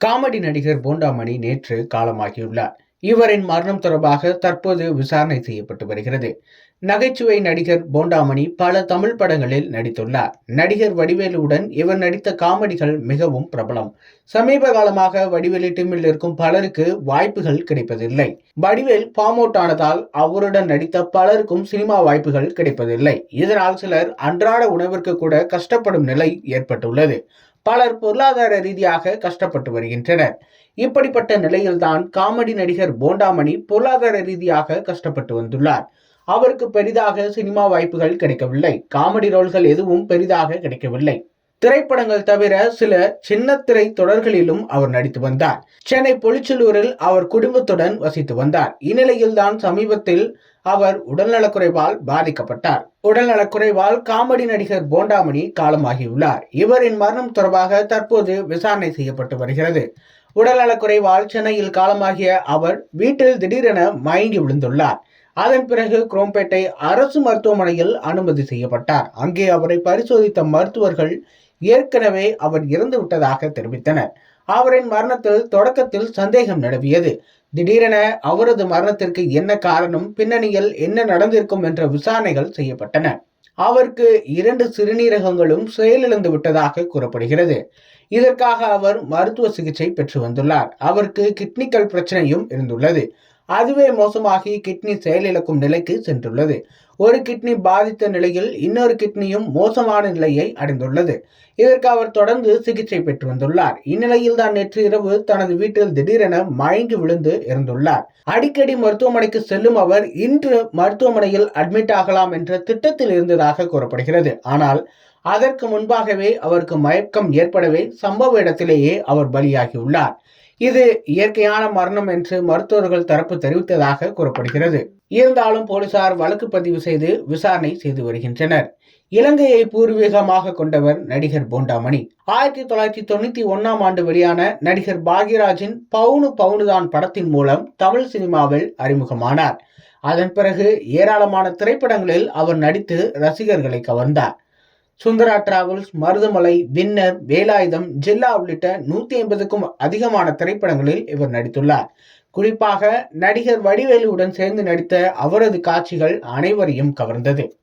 Comedy நடிகர் போண்டாமணி நேற்று காலமாகியுள்ளார். இவரின் மரணம் தொடர்பாக தற்போது விசாரணை செய்யப்பட்டு வருகிறது. நகைச்சுவை நடிகர் போண்டாமணி பல தமிழ் படங்களில் நடித்துள்ளார். நடிகர் வடிவேலுவுடன் இவர் நடித்த காமெடிகள் மிகவும் பிரபலம். சமீப காலமாக வடிவேலு டீமில் இருக்கும் பலருக்கு வாய்ப்புகள் கிடைப்பதில்லை. வடிவேல் ஃபார்ம் அவுட் ஆனதால் அவருடன் நடித்த பலருக்கும் சினிமா வாய்ப்புகள் கிடைப்பதில்லை. இதனால் சிலர் அன்றாட உணவிற்கு கூட கஷ்டப்படும் நிலை ஏற்பட்டுள்ளது. பலர் பொருளாதார ரீதியாக கஷ்டப்பட்டு வருகின்றனர். இப்படிப்பட்ட நிலையில்தான் காமெடி நடிகர் போண்டாமணி பொருளாதார ரீதியாக கஷ்டப்பட்டு வந்துள்ளார். அவருக்கு பெரிதாக சினிமா வாய்ப்புகள் கிடைக்கவில்லை. காமெடி ரோல்கள் எதுவும் பெரிதாக கிடைக்கவில்லை. திரைப்படங்கள் தவிர சில சின்ன திரை தொடர்களிலும் அவர் நடித்து வந்தார். சென்னை பொலிச்சலூரில் அவர் குடும்பத்துடன் வசித்து வந்தார். இந்நிலையில்தான் சமீபத்தில் அவர் உடல்நலக்குறைவால் பாதிக்கப்பட்டார். உடல்நலக்குறைவால் காமெடி நடிகர் போண்டாமணி காலமாகியுள்ளார். இவரின் மரணம் தொடர்பாக தற்போது விசாரணை செய்யப்பட்டு வருகிறது. உடல்நலக்குறைவால் சென்னையில் காலமாகிய அவர் வீட்டில் திடீரென மயங்கி விழுந்துள்ளார். அதன் பிறகு குரோம்பேட்டை அரசு மருத்துவமனையில் அனுமதி செய்யப்பட்டார். அங்கே அவரை பரிசோதித்த மருத்துவர்கள் ஏற்கனவே அவர் இறந்து விட்டதாக தெரிவித்தனர். அவரின் மரணத்தில் தொடக்கத்தில் சந்தேகம் நிலவியது. திடீரென அவரது மரணத்திற்கு என்ன காரணம், பின்னணியில் என்ன நடந்திருக்கும் என்ற விசாரணைகள் செய்யப்பட்டன. அவருக்கு 2 சிறுநீரகங்களும் செயலிழந்து விட்டதாக கூறப்படுகிறது. இதற்காக அவர் மருத்துவ சிகிச்சை பெற்று வந்துள்ளார். அவருக்கு கிட்னிக்கல் பிரச்சனையும் இருந்துள்ளது. அதுவே மோசமாகி கிட்னி செயலிழக்கும் நிலைக்கு சென்றுள்ளது. ஒரு கிட்னி பாதித்த நிலையில் இன்னொரு கிட்னியும் மோசமான நிலையை அடைந்துள்ளது. இதற்கு அவர் தொடர்ந்து சிகிச்சை பெற்று வந்துள்ளார். இந்நிலையில் தான் நேற்று இரவு தனது வீட்டில் திடீரென மயங்கி விழுந்து இறந்துள்ளார். அடிக்கடி மருத்துவமனைக்கு செல்லும் அவர் இன்று மருத்துவமனையில் அட்மிட் ஆகலாம் என்ற திட்டத்தில் இருந்ததாக கூறப்படுகிறது. ஆனால் அதற்கு முன்பாகவே அவருக்கு மயக்கம் ஏற்படவே சம்பவ இடத்திலேயே அவர் பலியாகியுள்ளார். இது இயற்கையான மரணம் என்று மருத்துவர்கள் தரப்பு தெரிவித்ததாக கூறப்படுகிறது. இருந்தாலும் போலீசார் வழக்கு பதிவு செய்து விசாரணை செய்து வருகின்றனர். இலங்கையை பூர்வீகமாக கொண்டவர் நடிகர் போண்டாமணி. 1991 ஆண்டு வெளியான நடிகர் பாக்யராஜின் பவுனு பவுனுதான் படத்தின் மூலம் தமிழ் சினிமாவில் அறிமுகமானார். அதன் பிறகு ஏராளமான திரைப்படங்களில் அவர் நடித்து ரசிகர்களை கவர்ந்தார். சுந்தரா டிராவல்ஸ், மருதமலை, வின்னர், வேலாயுதம், ஜில்லா உள்ளிட்ட 150க்கும் அதிகமான திரைப்படங்களில் இவர் நடித்துள்ளார். குறிப்பாக நடிகர் வடிவேலுவுடன் சேர்ந்து நடித்த அவரது காட்சிகள் அனைவரையும் கவர்ந்தது.